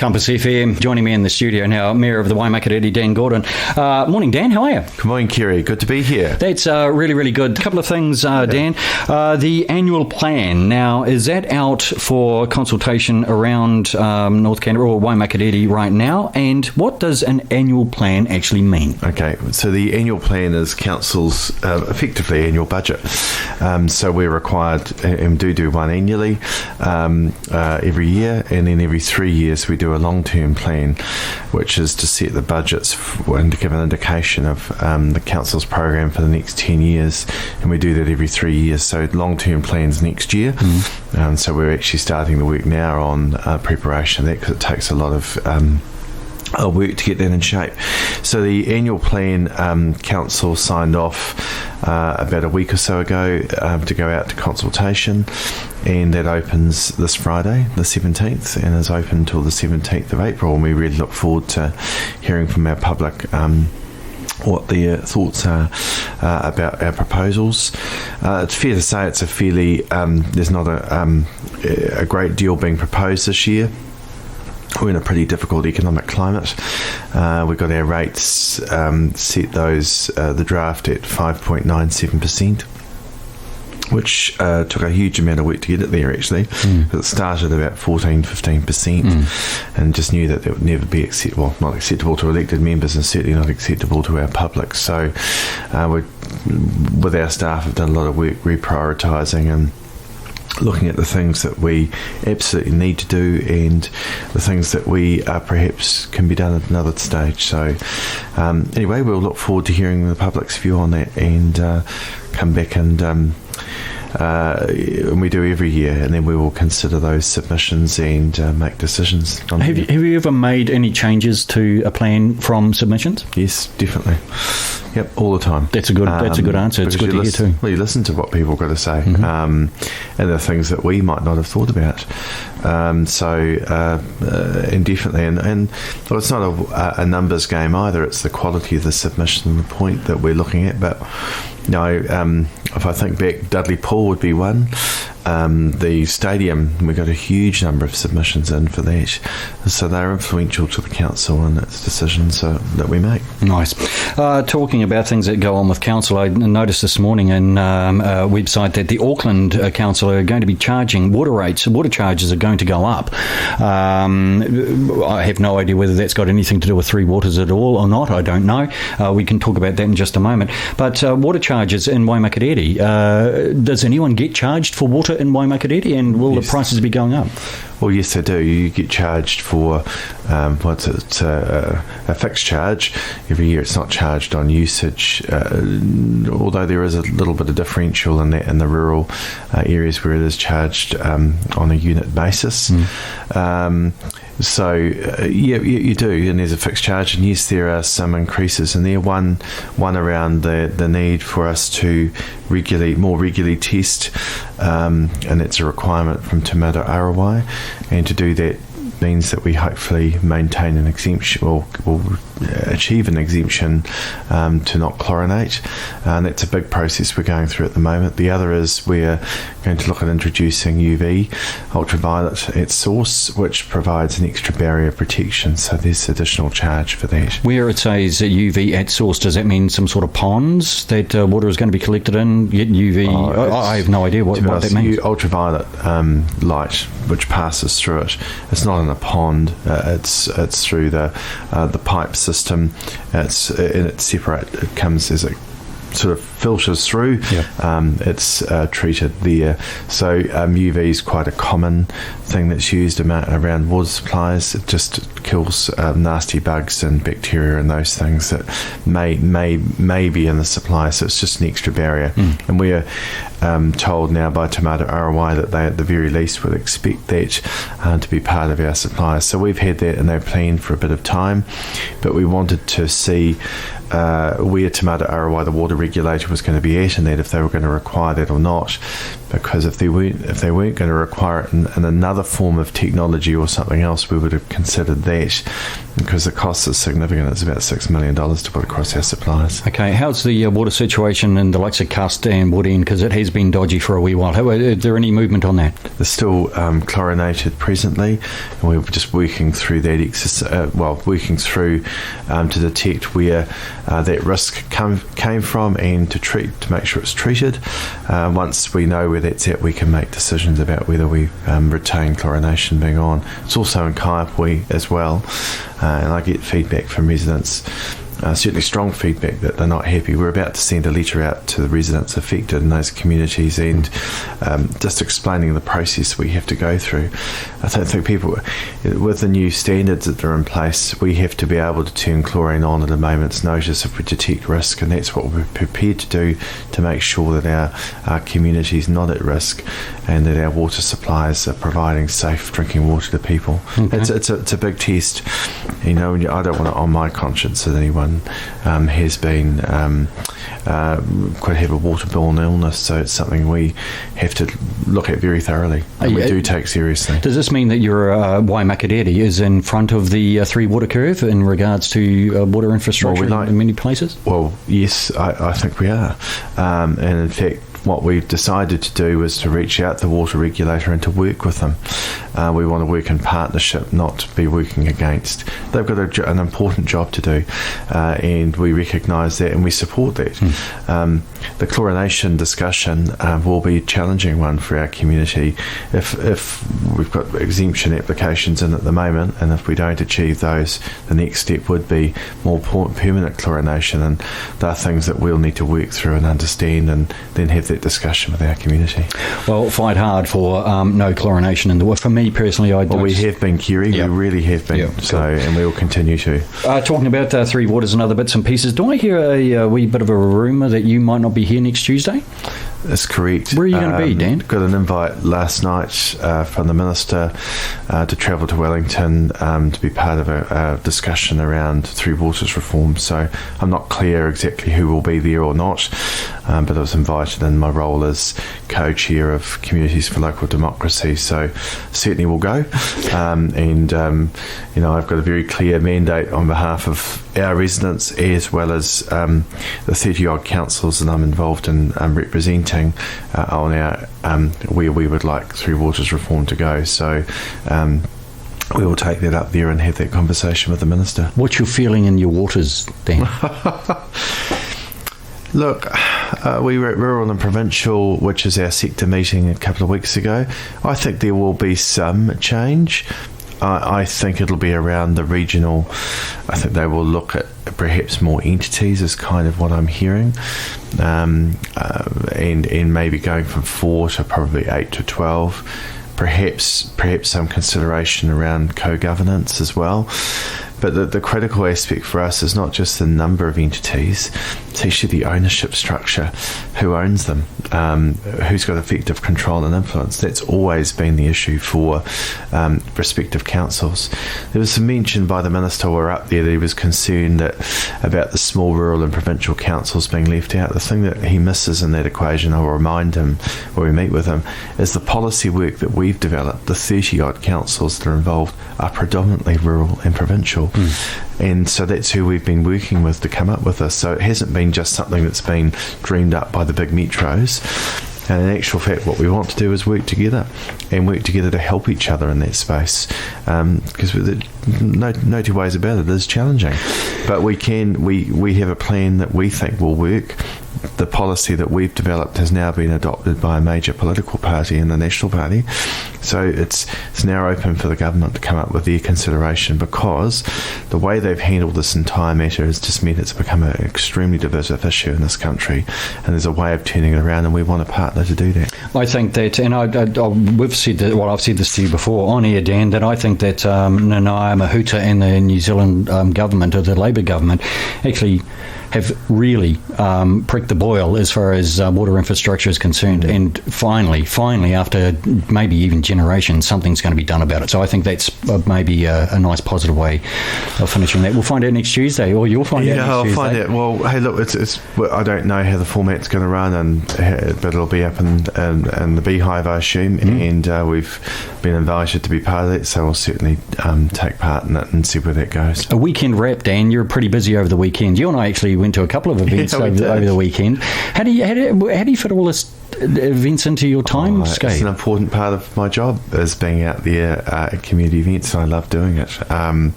Compass FM. Joining me in the studio now, Mayor of the Waimakariri, Dan Gordon. Morning, Dan. How are you? Good morning, Kerry. Good to be here. That's really, really good. A couple of things, Dan. The annual plan. Now, is that out for consultation around North Canterbury or Waimakariri right now? And what does an annual plan actually mean? Okay, so the annual plan is Council's effectively annual budget. So we're required and do one annually every year, and then every 3 years we do a long-term plan, which is to set the budgets and to give an indication of the Council's program for the next 10 years, and we do that every 3 years. So long-term plans next year. So we're actually starting the work now on preparation of that, because it takes a lot of work to get that in shape. So the annual plan, Council signed off about a week or so ago to go out to consultation, and that opens this Friday, the 17th, and is open until the 17th of April, and we really look forward to hearing from our public what their thoughts are about our proposals. It's fair to say it's a fairly there's not a great deal being proposed this year. We're in a pretty difficult economic climate. We've got our rates set the draft at 5.97%, which took a huge amount of work to get it there, actually. It started about 14-15%, and just knew that would never be not acceptable to elected members, and certainly not acceptable to our public. So with our staff, have done a lot of work reprioritising and looking at the things that we absolutely need to do, and the things that we perhaps can be done at another stage. So anyway, we'll look forward to hearing the public's view on that, and come back and we do every year, and then we will consider those submissions and make decisions. Have you ever made any changes to a plan from submissions? Yes, definitely. Yep, all the time. That's a good answer. It's good to hear too. Well, you listen to what people got to say, and the things that we might not have thought about. And definitely, and well, it's not a numbers game either. It's the quality of the submission and the point that we're looking at. But if I think back, Dudley Pool would be one. The stadium, we got a huge number of submissions in for that, so they're influential to the council and its decisions that we make. Nice. Talking about things that go on with council, I noticed this morning on a website that the Auckland Council are going to be charging water rates. Water charges are going to go up. I have no idea whether that's got anything to do with Three Waters at all or not. I don't know. We can talk about that in just a moment. But water charges in Waimakariri, does anyone get charged for water in Waimakariri, and will the prices be going up? Well, yes, they do. You get charged for a fixed charge every year. It's not charged on usage, although there is a little bit of differential in that in the rural areas where it is charged on a unit basis. So you do, and there's a fixed charge, and yes, there are some increases, and there one around the need for us to more regularly test, and it's a requirement from Te Mata Arawai, and to do that means that we hopefully maintain an exemption, or will achieve an exemption to not chlorinate, and that's a big process we're going through at the moment. The other is we're going to look at introducing UV ultraviolet at source, which provides an extra barrier of protection, so there's additional charge for that. Where it says UV at source, does that mean some sort of ponds that water is going to be collected in? UV, I have no idea what that means. Ultraviolet light, which passes through it. It's not in a pond. It's through the pipe system. It's separate. It comes as it sort of filters through. It's treated there. So UV is quite a common thing that's used around water supplies. It just kills nasty bugs and bacteria and those things that may be in the supply. So it's just an extra barrier. And we are told now by Te Mata Arawai that they at the very least would expect that to be part of our supplies. So we've had that in our plan for a bit of time, but we wanted to see where Te Mata Arawai, the water regulator, was going to be at, and that if they were going to require that or not. because if they weren't going to require it in another form of technology or something else, we would have considered that, because the cost is significant. It's about $6 million to put across our supplies. Okay, how's the water situation in the likes of Cust and Woodend? Because it has been dodgy for a wee while. Is there any movement on that? They're still chlorinated presently, and we're just working through that to detect where that risk came from and to make sure it's treated. Once we know where that's at, we can make decisions about whether we retain chlorination being on. It's also in Kaiapoi as well, and I get feedback from residents, certainly strong feedback, that they're not happy. We're about to send a letter out to the residents affected in those communities, and just explaining the process we have to go through. I don't think people, with the new standards that are in place, we have to be able to turn chlorine on at a moment's notice if we detect risk, and that's what we're prepared to do to make sure that our community is not at risk and that our water supplies are providing safe drinking water to people. Okay. It's a big test. I don't want it on my conscience that anyone has been could have a waterborne illness, so it's something we have to look at very thoroughly, and we do take seriously. Does this mean that your Waimakariri is in front of the 3 water curve in regards to water infrastructure in many places? Well, yes, I think we are, and in fact what we've decided to do is to reach out to the water regulator and to work with them. We want to work in partnership, not be working against. They've got an important job to do, and we recognise that and we support that. The chlorination discussion will be a challenging one for our community if we've got exemption applications in at the moment, and if we don't achieve those, the next step would be more permanent chlorination, and there are things that we'll need to work through and understand, and then have that discussion with our community. Well, fight hard for no chlorination in the water. For me personally, we have been, Kerry. Yep. We really have been. Yep. So, and we will continue to. Talking about 3 waters and other bits and pieces, do I hear a wee bit of a rumour that you might not be here next Tuesday? That's correct. Where are you going to be, Dan? Got an invite last night from the Minister to travel to Wellington to be part of a discussion around 3 waters reform. So I'm not clear exactly who will be there or not, but I was invited in my role as co-chair of Communities for Local Democracy. So certainly we'll go. I've got a very clear mandate on behalf of our residents, as well as the 30-odd councils that I'm involved in representing on our where we would like 3 waters reform to go. So we will take that up there and have that conversation with the Minister. What's your feeling in your waters, Dan? Look, we were at Rural and Provincial, which is our sector meeting a couple of weeks ago. I think there will be some change. I think it'll be around the regional. I think they will look at perhaps more entities, is kind of what I'm hearing, and maybe going from 4 to probably 8 to 12. Perhaps some consideration around co-governance as well. But the critical aspect for us is not just the number of entities, it's actually the ownership structure. Who owns them? Who's got effective control and influence? That's always been the issue for respective councils. There was some mention by the Minister who were up there that he was concerned about the small rural and provincial councils being left out. The thing that he misses in that equation, I will remind him when we meet with him, is the policy work that we've developed. The 30-odd councils that are involved are predominantly rural and provincial. And so that's who we've been working with to come up with this. So it hasn't been just something that's been dreamed up by the big metros. And in actual fact, what we want to do is work together to help each other in that space. Because no 2 ways about it, it is challenging. But we have a plan that we think will work. The policy that we've developed has now been adopted by a major political party in the National Party. So it's now open for the government to come up with their consideration, because the way they've handled this entire matter has just meant it's become an extremely divisive issue in this country, and there's a way of turning it around, and we want a partner to do that. I think that, and we've said that, I've said this to you before on air, Dan, that I think that Nanai Mahuta and the New Zealand government, or the Labour government, actually have really pricked the boil as far as water infrastructure is concerned. And finally, after maybe even generations, something's going to be done about it. So I think that's maybe a nice positive way of finishing that. We'll find out next Tuesday, or you'll find out next Tuesday. Yeah, I'll find out. Well, hey, look, well, I don't know how the format's going to run, but it'll be up in the Beehive, I assume, and we've been invited to be part of that, so I'll certainly take part in it and see where that goes. A weekend wrap, Dan. You're pretty busy over the weekend. You and I actually went to a couple of events over the weekend. How do you fit all this events into your time scale? It's an important part of my job, is being out there at community events, and I love doing it.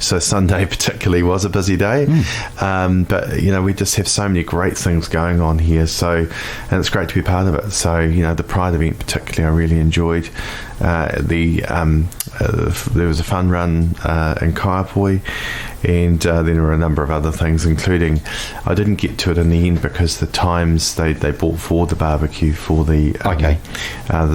So Sunday particularly was a busy day, but we just have so many great things going on here, and it's great to be part of it. So the Pride event particularly I really enjoyed. There was a fun run in Kaiapoi, and then there were a number of other things, including, I didn't get to it in the end because the times they brought forward the barbecue for the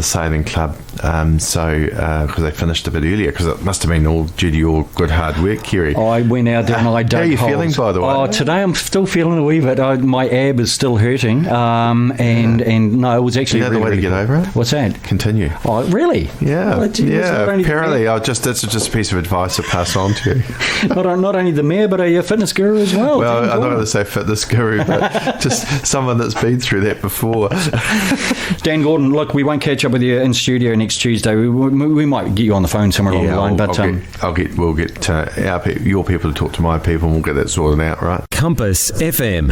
sailing club, because they finished a bit earlier, because it must have been all due to your good hard work, Kerry. I went out there and I dug holes. How are you feeling, by the way? Oh, today I'm still feeling a wee bit. My ab is still hurting, and no, it was actually the way to get over it? What's that? Continue. Oh, really? Yeah. Well, apparently, that's just a piece of advice to pass on to you. Not only the mayor, but a fitness guru as well. Well, I'm not going to say fitness guru, but just someone that's been through that before. Dan Gordon, look, we won't catch up with you in studio next Tuesday. We might get you on the phone somewhere along the line. But we'll get your people to talk to my people, and we'll get that sorted out, right? Compass FM.